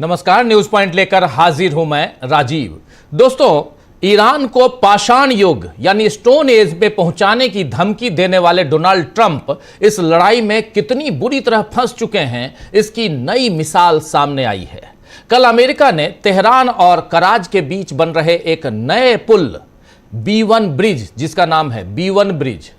नमस्कार, news point लेकर हाजिर हूं मैं राजीव। दोस्तों, ईरान को पाषाण युग यानी स्टोन एज में पहुंचाने की धमकी देने वाले डोनाल्ड ट्रंप इस लड़ाई में कितनी बुरी तरह फंस चुके हैं, इसकी नई मिसाल सामने आई है। कल अमेरिका ने तेहरान और कराज के बीच बन रहे एक नए पुल B1 ब्रिज, जिसका नाम है B1 ब्रिज,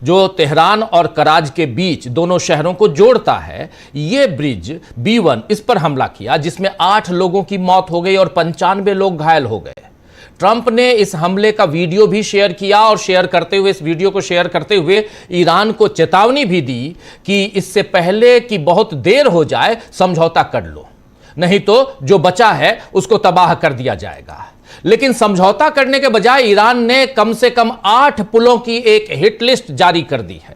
जो तेहरान और कराज के बीच दोनों शहरों को जोड़ता है, यह ब्रिज B1, इस पर हमला किया, जिसमें 8 लोगों की मौत हो गई और 95 लोग घायल हो गए। ट्रंप ने इस हमले का वीडियो भी शेयर किया और इस वीडियो को शेयर करते हुए ईरान को चेतावनी भी दी कि इससे पहले कि बहुत देर हो जाए समझौता कर लो, नहीं तो जो बचा है उसको तबाह कर दिया जाएगा। लेकिन समझौता करने के बजाय ईरान ने कम से कम 8 पुलों की एक हिट लिस्ट जारी कर दी है।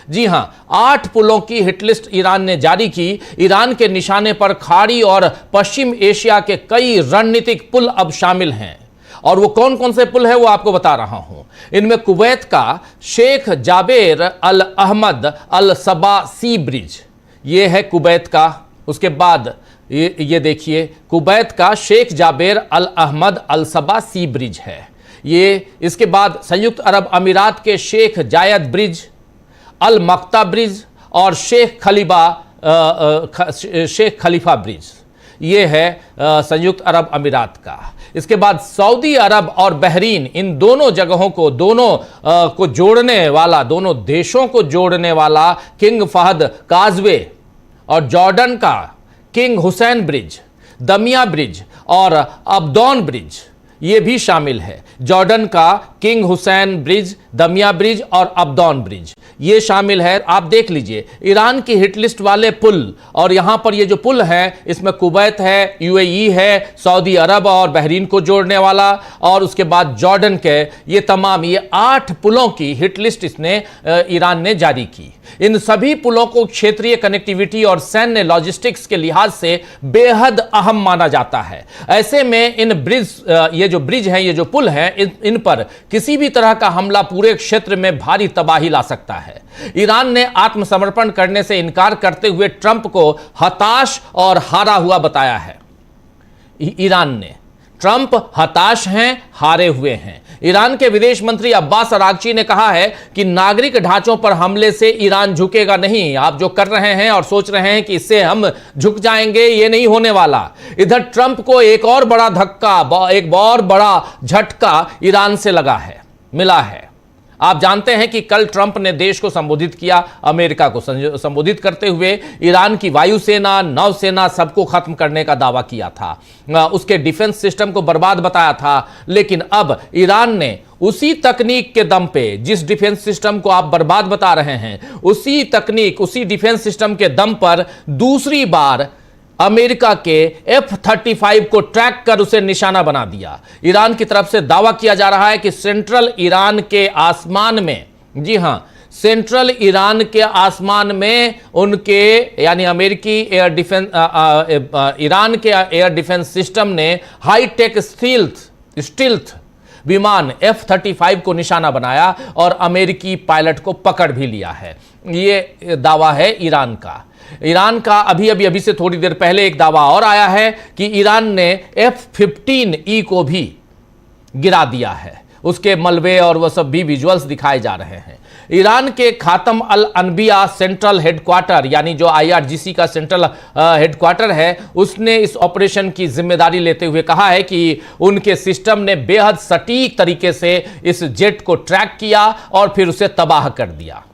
जी हां, 8 पुलों की हिट लिस्ट ईरान ने जारी की। ईरान के निशाने पर खाड़ी और पश्चिम एशिया के कई रणनीतिक पुल अब शामिल हैं। और वो कौन कौन से पुल है वो आपको बता रहा हूं। इनमें कुवैत का शेख जाबेर अल अहमद अल सबा सी ब्रिज, ये है कुवैत का। उसके बाद ये देखिए, कुवैत का शेख जाबेर अल अहमद अल सबा सी ब्रिज है ये। इसके बाद संयुक्त अरब अमीरात के शेख जायद ब्रिज, अल मक्ता ब्रिज और शेख खलीफा ब्रिज, ये है संयुक्त अरब अमीरात का। इसके बाद सऊदी अरब और बहरीन, इन दोनों जगहों को को जोड़ने वाला, दोनों देशों को जोड़ने वाला किंग फहद काजवे और जॉर्डन का किंग हुसैन ब्रिज, दमिया ब्रिज और अब्दौन ब्रिज, ये भी शामिल है। जॉर्डन का किंग हुसैन ब्रिज, दमिया ब्रिज और अब्दौन ब्रिज, ये शामिल है। आप देख लीजिए ईरान की हिट लिस्ट वाले पुल, और यहां पर ये जो पुल है इसमें कुवैत है, UAE है, सऊदी अरब और बहरीन को जोड़ने वाला, और उसके बाद जॉर्डन के, ये तमाम 8 पुलों की हिट लिस्ट ईरान ने जारी की। इन सभी पुलों को क्षेत्रीय कनेक्टिविटी और सैन्य लॉजिस्टिक्स के लिहाज से बेहद अहम माना जाता है। ऐसे में इन ब्रिज, ये जो ब्रिज हैं, ये जो पुल हैं, इन पर किसी भी तरह का हमला पूरे क्षेत्र में भारी तबाही ला सकता है। ईरान ने आत्मसमर्पण करने से इनकार करते हुए ट्रंप को हताश और हारा हुआ बताया है। ईरान ने, ट्रंप हताश हैं, हारे हुए हैं। ईरान के विदेश मंत्री अब्बास अरागची ने कहा है कि नागरिक ढांचों पर हमले से ईरान झुकेगा नहीं। आप जो कर रहे हैं और सोच रहे हैं कि इससे हम झुक जाएंगे, ये नहीं होने वाला। इधर ट्रंप को एक और बड़ा धक्का, एक और बड़ा झटका ईरान से मिला है। आप जानते हैं कि कल ट्रंप ने देश को संबोधित किया, अमेरिका को संबोधित करते हुए ईरान की वायुसेना, नौसेना, सबको खत्म करने का दावा किया था, उसके डिफेंस सिस्टम को बर्बाद बताया था। लेकिन अब ईरान ने उसी तकनीक के दम पे, जिस डिफेंस सिस्टम को आप बर्बाद बता रहे हैं, उसी तकनीक, उसी डिफेंस सिस्टम के दम पर दूसरी बार अमेरिका के F-35 को ट्रैक कर उसे निशाना बना दिया। ईरान की तरफ से दावा किया जा रहा है कि सेंट्रल ईरान के आसमान में, जी हां, सेंट्रल ईरान के आसमान में उनके, यानी अमेरिकी एयर डिफेंस, ईरान के एयर डिफेंस सिस्टम ने हाईटेक स्टील्थ विमान F-35 को निशाना बनाया और अमेरिकी पायलट को पकड़ भी लिया है। ये दावा है ईरान का। अभी से थोड़ी देर पहले एक दावा और आया है कि ईरान ने F-15E को भी गिरा दिया है। उसके मलबे और वह सब भी विजुअल्स दिखाए जा रहे हैं। ईरान के खातम अल अनबिया सेंट्रल हेडक्वार्टर, यानी जो IRGC का सेंट्रल हेडक्वार्टर है, उसने इस ऑपरेशन की जिम्मेदारी लेते हुए कहा है कि उनके सिस्टम ने बेहद सटीक तरीके से इस जेट को ट्रैक किया और फिर उसे तबाह कर दिया।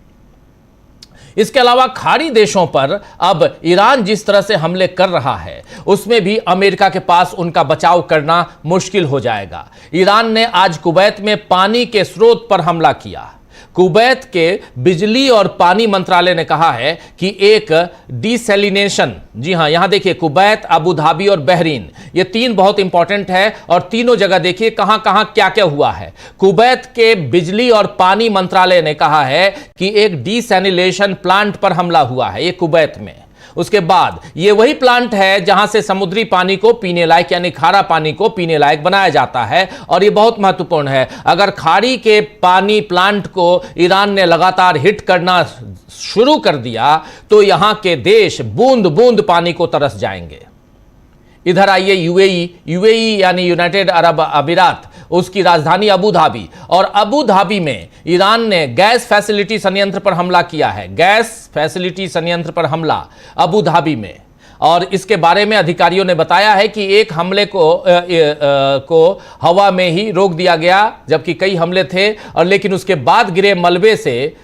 इसके अलावा खाड़ी देशों पर अब ईरान जिस तरह से हमले कर रहा है, उसमें भी अमेरिका के पास उनका बचाव करना मुश्किल हो जाएगा। ईरान ने आज कुवैत में पानी के स्रोत पर हमला किया। कुवैत के बिजली और पानी मंत्रालय ने कहा है कि एक डिसैलिनेशन, जी हां, यहां देखिए कुवैत, अबू धाबी और बहरीन, ये 3 बहुत इंपॉर्टेंट है और तीनों जगह देखिए कहां कहां क्या क्या हुआ है। कुवैत के बिजली और पानी मंत्रालय ने कहा है कि एक डिसैलिनेशन प्लांट पर हमला हुआ है, ये कुवैत में। उसके बाद ये वही प्लांट है जहां से समुद्री पानी को पीने लायक, यानी खारा पानी को पीने लायक बनाया जाता है। और ये बहुत महत्वपूर्ण है। अगर खाड़ी के पानी प्लांट को ईरान ने लगातार हिट करना शुरू कर दिया तो यहां के देश बूंद बूंद पानी को तरस जाएंगे। इधर आइए यूएई यानी यूनाइटेड अरब अमीरात, उसकी राजधानी अबू धाबी, और अबू धाबी में ईरान ने गैस फैसिलिटी संयंत्र पर हमला किया है। गैस फैसिलिटी संयंत्र पर हमला अबू धाबी में, और इसके बारे में अधिकारियों ने बताया है कि एक हमले को हवा में ही रोक दिया गया, जबकि कई हमले थे, और लेकिन उसके बाद गिरे मलबे से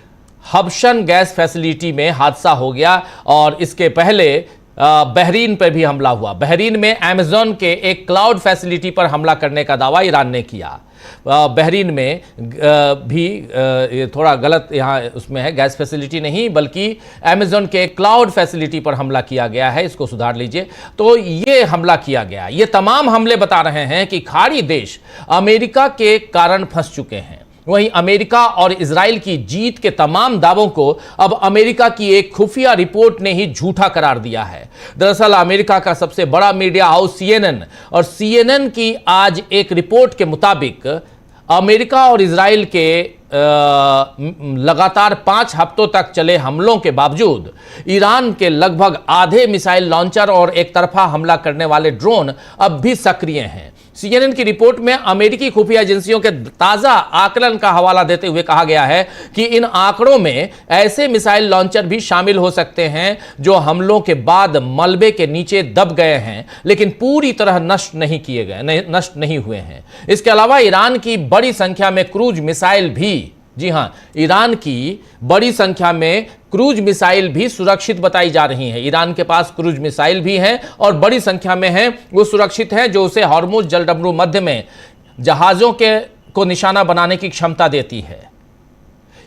हबशन गैस फैसिलिटी में हादसा हो गया। और इसके पहले बहरीन पर भी हमला हुआ। बहरीन में अमेज़न के एक क्लाउड फैसिलिटी पर हमला करने का दावा ईरान ने किया। बहरीन में भी थोड़ा गलत यहाँ उसमें है, गैस फैसिलिटी नहीं बल्कि अमेज़न के क्लाउड फैसिलिटी पर हमला किया गया है, इसको सुधार लीजिए। तो ये हमला किया गया, ये तमाम हमले बता रहे हैं कि खाड़ी देश अमेरिका के कारण फंस चुके हैं। वहीं अमेरिका और इजराइल की जीत के तमाम दावों को अब अमेरिका की एक खुफिया रिपोर्ट ने ही झूठा करार दिया है। दरअसल अमेरिका का सबसे बड़ा मीडिया हाउस CNN, और CNN की आज एक रिपोर्ट के मुताबिक अमेरिका और इजराइल के लगातार 5 हफ्तों तक चले हमलों के बावजूद ईरान के लगभग आधे मिसाइल लॉन्चर और एक तरफा हमला करने वाले ड्रोन अब भी सक्रिय हैं। CNN की रिपोर्ट में अमेरिकी खुफिया एजेंसियों के ताजा आकलन का हवाला देते हुए कहा गया है कि इन आंकड़ों में ऐसे मिसाइल लॉन्चर भी शामिल हो सकते हैं जो हमलों के बाद मलबे के नीचे दब गए हैं, लेकिन पूरी तरह नष्ट नहीं हुए हैं। इसके अलावा ईरान की बड़ी संख्या में क्रूज मिसाइल भी, जी हां, ईरान की बड़ी संख्या में क्रूज मिसाइल भी सुरक्षित बताई जा रही हैं। ईरान के पास क्रूज मिसाइल भी हैं और बड़ी संख्या में हैं, वो सुरक्षित हैं, जो उसे हॉर्मुज जलडमरू मध्य में जहाजों को निशाना बनाने की क्षमता देती है।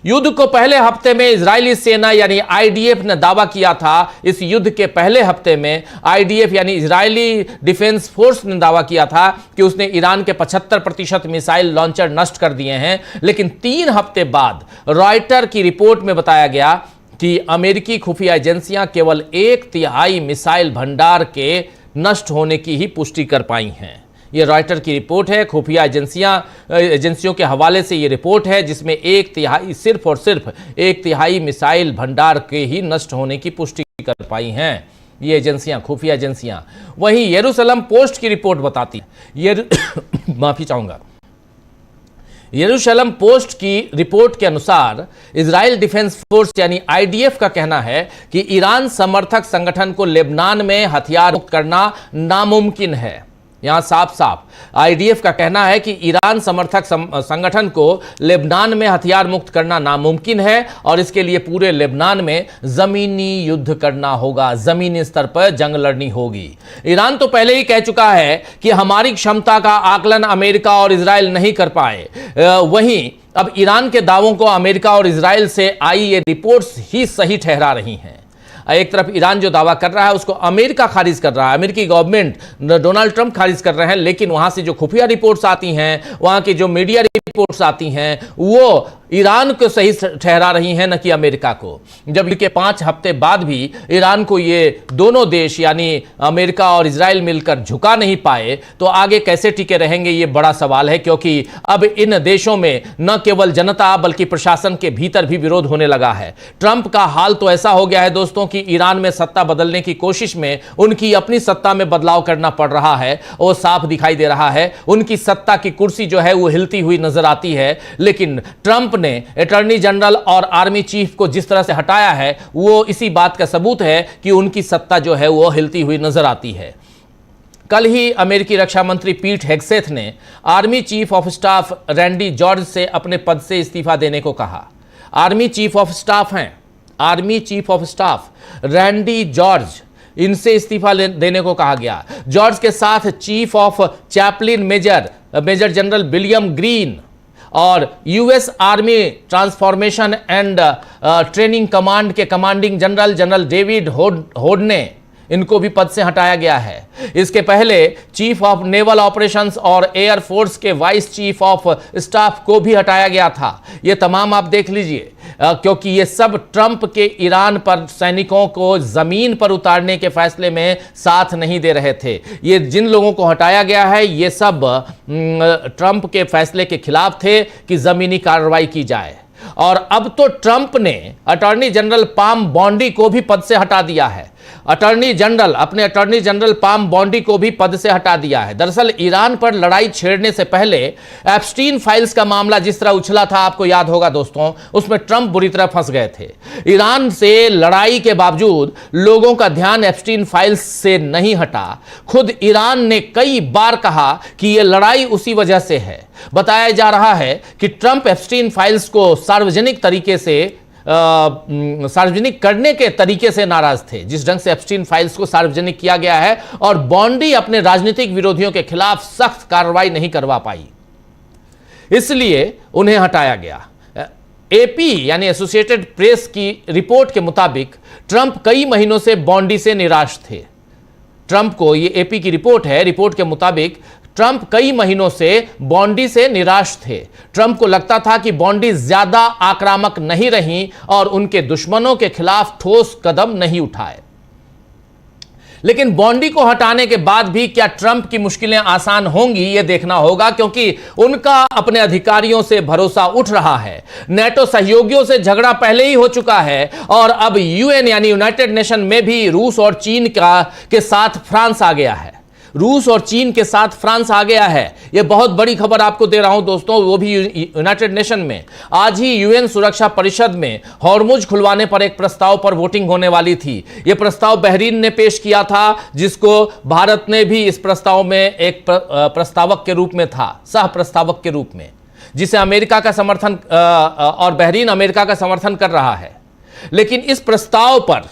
युद्ध को पहले हफ्ते में इजरायली सेना यानी IDF ने दावा किया था। इस युद्ध के पहले हफ्ते में IDF यानी इजरायली डिफेंस फोर्स ने दावा किया था कि उसने ईरान के 75% मिसाइल लॉन्चर नष्ट कर दिए हैं, लेकिन 3 हफ्ते बाद रॉयटर की रिपोर्ट में बताया गया कि अमेरिकी खुफिया एजेंसियां केवल 1/3 मिसाइल भंडार के नष्ट होने की ही पुष्टि कर पाई हैं। यह रॉयटर की रिपोर्ट है, खुफिया एजेंसियों के हवाले से यह रिपोर्ट है, जिसमें 1/3 सिर्फ और सिर्फ 1/3 मिसाइल भंडार के ही नष्ट होने की पुष्टि कर पाई हैं ये एजेंसियां, खुफिया एजेंसियां। वहीं यरूशलेम पोस्ट की रिपोर्ट बताती है, माफी चाहूंगा, यरूशलेम पोस्ट की रिपोर्ट के अनुसार इजराइल डिफेंस फोर्स यानी IDF का कहना है कि ईरान समर्थक संगठन को लेबनान में हथियार मुक्त करना नामुमकिन है। यहां साफ साफ IDF का कहना है कि ईरान समर्थक संगठन को लेबनान में हथियार मुक्त करना नामुमकिन है और इसके लिए पूरे लेबनान में जमीनी युद्ध करना होगा, जमीनी स्तर पर जंग लड़नी होगी। ईरान तो पहले ही कह चुका है कि हमारी क्षमता का आकलन अमेरिका और इजराइल नहीं कर पाए। वहीं अब ईरान के दावों को अमेरिका और इजराइल से आई ये रिपोर्ट्स ही सही ठहरा रही हैं। एक तरफ ईरान जो दावा कर रहा है उसको अमेरिका खारिज कर रहा है, अमेरिकी गवर्नमेंट डोनाल्ड ट्रंप खारिज कर रहे हैं, लेकिन वहां से जो खुफिया रिपोर्ट्स आती हैं, वहां की जो मीडिया रिपोर्ट्स आती हैं, वो ईरान को सही ठहरा रही हैं, न कि अमेरिका को। जब इसके 5 हफ्ते बाद भी ईरान को ये दोनों देश यानी अमेरिका और इजराइल मिलकर झुका नहीं पाए, तो आगे कैसे टिके रहेंगे, ये बड़ा सवाल है। क्योंकि अब इन देशों में न केवल जनता बल्कि प्रशासन के भीतर भी विरोध होने लगा है। ट्रंप का हाल तो ऐसा हो गया है दोस्तों कि ईरान में सत्ता बदलने की कोशिश में उनकी अपनी सत्ता में बदलाव करना पड़ रहा है, वो साफ दिखाई दे रहा है। उनकी सत्ता की कुर्सी जो है वो हिलती हुई नजर आती है, लेकिन ट्रंप ने अटॉर्नी जनरल और आर्मी चीफ को जिस तरह से हटाया है, वो इसी बात का सबूत है कि उनकी सत्ता जो है वो हिलती हुई नजर आती है। कल ही अमेरिकी रक्षा मंत्री पीट हेगसेथ ने army chief of staff Randy George से अपने पद से इस्तीफा देने को कहा। आर्मी चीफ ऑफ स्टाफ हैं, army chief of staff Randy George, इनसे इस्तीफा देने को कहा गया। जॉर्ज के साथ chief of chaplain major general William Green और US army transformation and training command के कमांडिंग जनरल डेविड होडने, इनको भी पद से हटाया गया है। इसके पहले चीफ ऑफ नेवल ऑपरेशंस और एयर फोर्स के वाइस चीफ ऑफ स्टाफ को भी हटाया गया था। ये तमाम आप देख लीजिए, क्योंकि ये सब ट्रंप के ईरान पर सैनिकों को जमीन पर उतारने के फैसले में साथ नहीं दे रहे थे। ये जिन लोगों को हटाया गया है, ये सब ट्रंप के फैसले के खिलाफ थे कि जमीनी कार्रवाई की जाए। और अब तो ट्रंप ने अटॉर्नी जनरल पाम बॉन्डी को भी पद से हटा दिया है। अपने अटॉर्नी जनरल पाम बॉन्डी को भी पद से हटा दिया है। दरअसल ईरान पर लड़ाई छेड़ने से पहले एप्स्टीन फाइल्स का मामला जिस तरह उछला था, आपको याद होगा दोस्तों, उसमें ट्रंप बुरी तरह फंस गए थे। ईरान से लड़ाई के बावजूद लोगों का ध्यान एप्स्टीन फाइल्स से नहीं हटा। खुद ईरान ने कई बार कहा कि यह लड़ाई उसी वजह से है। बताया जा रहा है कि ट्रंप एप्स्टीन फाइल्स को सार्वजनिक करने के तरीके से नाराज थे, जिस ढंग से एप्स्टीन फाइल्स को सार्वजनिक किया गया है, और बॉन्डी अपने राजनीतिक विरोधियों के खिलाफ सख्त कार्रवाई नहीं करवा पाई, इसलिए उन्हें हटाया गया। एपी यानी एसोसिएटेड प्रेस की रिपोर्ट के मुताबिक ट्रंप कई महीनों से बॉन्डी से निराश थे। ट्रंप को, ये एपी की रिपोर्ट है, रिपोर्ट के मुताबिक ट्रंप कई महीनों से बॉन्डी से निराश थे। ट्रंप को लगता था कि बॉन्डी ज्यादा आक्रामक नहीं रही और उनके दुश्मनों के खिलाफ ठोस कदम नहीं उठाए। लेकिन बॉन्डी को हटाने के बाद भी क्या ट्रंप की मुश्किलें आसान होंगी, यह देखना होगा, क्योंकि उनका अपने अधिकारियों से भरोसा उठ रहा है। नेटो सहयोगियों से झगड़ा पहले ही हो चुका है और अब यूएन यानी यूनाइटेड नेशन में भी रूस और चीन के साथ फ्रांस आ गया है। रूस और चीन के साथ फ्रांस आ गया है। यह बहुत बड़ी खबर आपको दे रहा हूं दोस्तों, वो भी यूनाइटेड नेशन में। आज ही यूएन सुरक्षा परिषद में हॉर्मुज खुलवाने पर एक प्रस्ताव पर वोटिंग होने वाली थी। यह प्रस्ताव बहरीन ने पेश किया था, जिसको भारत ने भी इस प्रस्ताव में एक प्रस्तावक के रूप में था, सह प्रस्तावक के रूप में, जिसे अमेरिका का समर्थन और बहरीन अमेरिका का समर्थन कर रहा है। लेकिन इस प्रस्ताव पर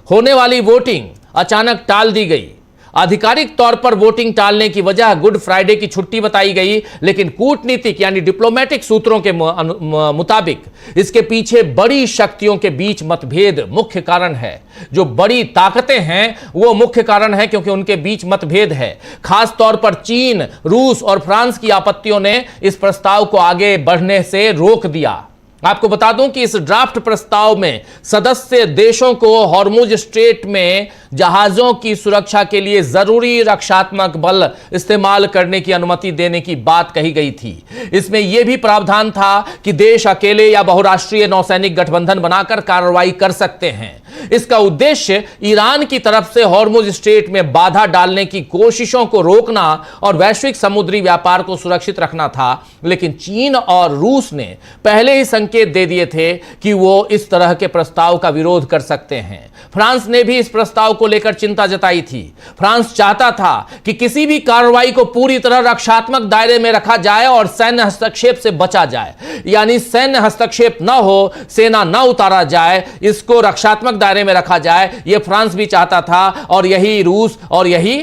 होने वाली वोटिंग अचानक टाल दी गई। आधिकारिक तौर पर वोटिंग टालने की वजह गुड फ्राइडे की छुट्टी बताई गई, लेकिन कूटनीतिक यानी डिप्लोमेटिक सूत्रों के मुताबिक इसके पीछे बड़ी शक्तियों के बीच मतभेद मुख्य कारण है। जो बड़ी ताकतें हैं वो मुख्य कारण है, क्योंकि उनके बीच मतभेद है। खास तौर पर चीन, रूस और फ्रांस की आपत्तियों ने इस प्रस्ताव को आगे बढ़ने से रोक दिया। आपको बता दूं कि इस ड्राफ्ट प्रस्ताव में सदस्य देशों को हॉर्मुज स्ट्रेट में जहाजों की सुरक्षा के लिए जरूरी रक्षात्मक बल इस्तेमाल करने की अनुमति देने की बात कही गई थी। इसमें यह भी प्रावधान था कि देश अकेले या बहुराष्ट्रीय नौसैनिक गठबंधन बनाकर कार्रवाई कर सकते हैं। इसका उद्देश्य ईरान की तरफ से हॉर्मुज स्ट्रेट में बाधा डालने की कोशिशों को रोकना और वैश्विक समुद्री व्यापार को सुरक्षित रखना था। लेकिन चीन और रूस ने पहले ही संकेत दे दिए थे कि वो इस तरह के प्रस्ताव का विरोध कर सकते हैं। फ्रांस ने भी इस प्रस्ताव को लेकर चिंता जताई थी। फ्रांस चाहता था कि किसी भी कार्रवाई को पूरी तरह रक्षात्मक दायरे में रखा जाए और सैन्य हस्तक्षेप से बचा जाए, यानी सैन्य हस्तक्षेप न हो, सेना न उतारा जाए, इसको रक्षात्मक दायरे में रखा जाए, यह फ्रांस भी चाहता था, और यही रूस और यही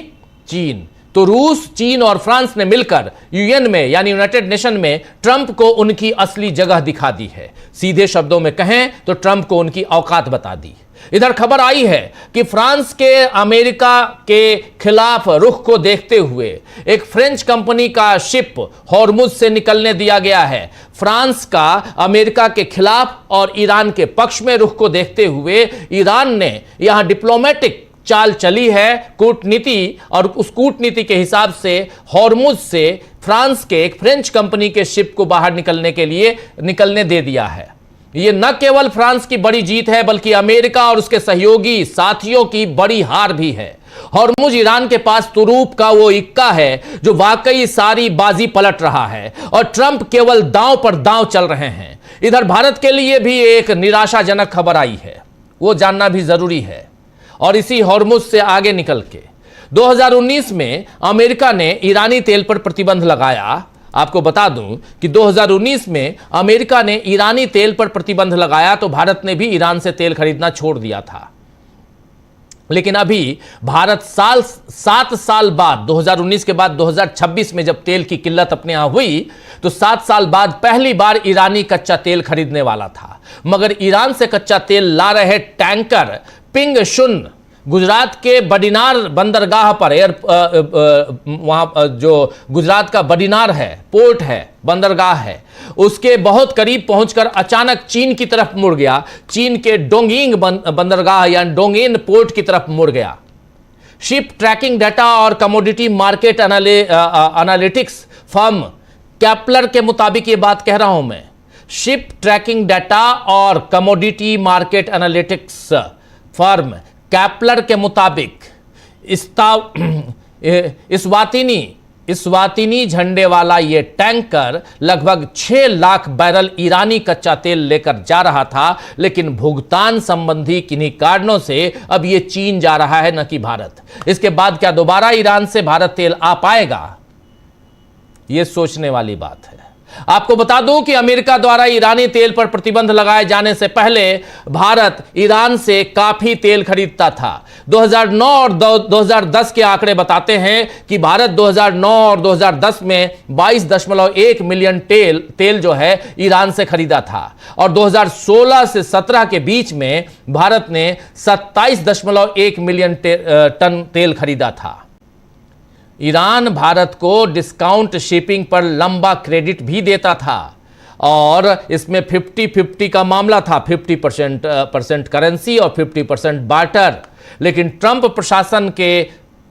चीन। तो रूस, चीन और फ्रांस ने मिलकर यूएन में यानी यूनाइटेड नेशन में ट्रंप को उनकी असली जगह दिखा दी है। सीधे शब्दों में कहें तो ट्रंप को उनकी औकात बता दी। इधर खबर आई है कि फ्रांस के अमेरिका के खिलाफ रुख को देखते हुए एक फ्रेंच कंपनी का शिप हॉर्मुज से निकलने दिया गया है। फ्रांस का अमेरिका के खिलाफ और ईरान के पक्ष में रुख को देखते हुए ईरान ने यहां डिप्लोमेटिक चाल चली है, कूटनीति, और उस कूटनीति के हिसाब से हॉर्मुज से फ्रांस के एक फ्रेंच कंपनी के शिप को बाहर निकलने दे दिया है। यह न केवल फ्रांस की बड़ी जीत है, बल्कि अमेरिका और उसके सहयोगी साथियों की बड़ी हार भी है। हॉर्मुज ईरान के पास तुरूप का वो इक्का है जो वाकई सारी बाजी पलट रहा है, और ट्रंप केवल दांव पर दांव चल रहे हैं। इधर भारत के लिए भी एक निराशाजनक खबर आई है, वो जानना भी जरूरी है। और इसी हॉर्मुज से आगे निकल के 2019 में अमेरिका ने ईरानी तेल पर प्रतिबंध लगाया। आपको बता दूं कि 2019 में अमेरिका ने ईरानी तेल पर प्रतिबंध लगाया तो भारत ने भी ईरान से तेल खरीदना छोड़ दिया था। लेकिन अभी भारत 7 साल बाद, 2019 के बाद 2026 में जब तेल की किल्लत अपने यहां हुई, तो 7 साल बाद पहली बार ईरानी कच्चा तेल खरीदने वाला था। मगर ईरान से कच्चा तेल ला रहे टैंकर पिंग शुन गुजरात के बडिनार बंदरगाह पर वहां जो गुजरात का बडिनार है, पोर्ट है, बंदरगाह है, उसके बहुत करीब पहुंचकर अचानक चीन की तरफ मुड़ गया। चीन के डोंगिंग बंदरगाह या डोंगेन पोर्ट की तरफ मुड़ गया। शिप ट्रैकिंग डाटा और कमोडिटी मार्केट एनालिटिक्स फर्म कैपलर के मुताबिक ये बात कह रहा हूं मैं। शिप ट्रैकिंग डाटा और कमोडिटी मार्केट एनालिटिक्स फर्म कैपलर के मुताबिक इस्वातिनी झंडे वाला ये टैंकर लगभग 6 लाख बैरल ईरानी कच्चा तेल लेकर जा रहा था, लेकिन भुगतान संबंधी किन्हीं कारणों से अब ये चीन जा रहा है, न कि भारत। इसके बाद क्या दोबारा ईरान से भारत तेल आ पाएगा? ये सोचने वाली बात है। आपको बता दूं कि अमेरिका द्वारा ईरानी तेल पर प्रतिबंध लगाए जाने से पहले भारत ईरान से काफी तेल खरीदता था। 2009 और 2010 के आंकड़े बताते हैं कि भारत 2009 और 2010 में 22.1 मिलियन तेल जो है ईरान से खरीदा था, और 2016 से 17 के बीच में भारत ने 27.1 मिलियन टन तेल खरीदा था। ईरान भारत को डिस्काउंट शिपिंग पर लंबा क्रेडिट भी देता था, और इसमें 50-50 का मामला था, 50% करेंसी और 50% बार्टर। लेकिन ट्रंप प्रशासन के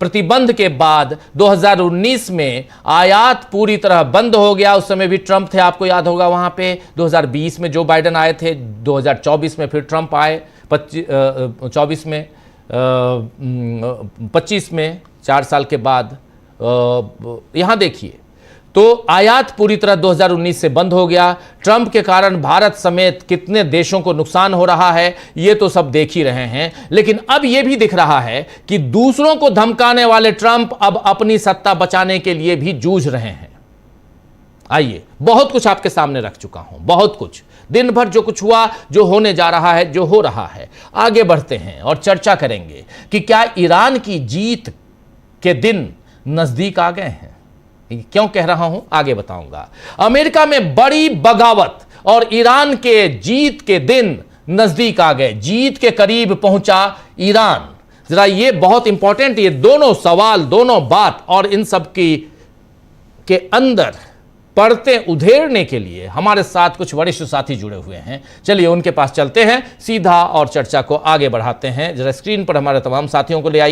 प्रतिबंध के बाद 2019 में आयात पूरी तरह बंद हो गया। उस समय भी ट्रंप थे, आपको याद होगा। वहां पे 2020 में जो बाइडेन आए थे, 2024 में फिर ट्रंप आए, 24 में 25 में 4 साल के बाद। यहां देखिए, तो आयात पूरी तरह 2019 से बंद हो गया। ट्रंप के कारण भारत समेत कितने देशों को नुकसान हो रहा है ये तो सब देख ही रहे हैं। लेकिन अब यह भी दिख रहा है कि दूसरों को धमकाने वाले ट्रंप अब अपनी सत्ता बचाने के लिए भी जूझ रहे हैं। आइए, बहुत कुछ आपके सामने रख चुका हूं, बहुत कुछ। दिन भर जो कुछ हुआ, जो होने जा रहा है, जो हो रहा है। आगे बढ़ते हैं और चर्चा करेंगे कि क्या ईरान की जीत के दिन नजदीक आ गए हैं। क्यों कह रहा हूं, आगे बताऊंगा। अमेरिका में बड़ी बगावत और ईरान के जीत के दिन नजदीक आ गए, जीत के करीब पहुंचा ईरान। जरा ये बहुत इंपॉर्टेंट, ये दोनों सवाल, दोनों बात, और इन सब की के अंदर पढ़ते उधेड़ने के लिए हमारे साथ कुछ वरिष्ठ साथी जुड़े हुए हैं। चलिए उनके पास चलते हैं सीधा और चर्चा को आगे बढ़ाते हैं। जरा स्क्रीन पर हमारे तमाम साथियों को ले आइए।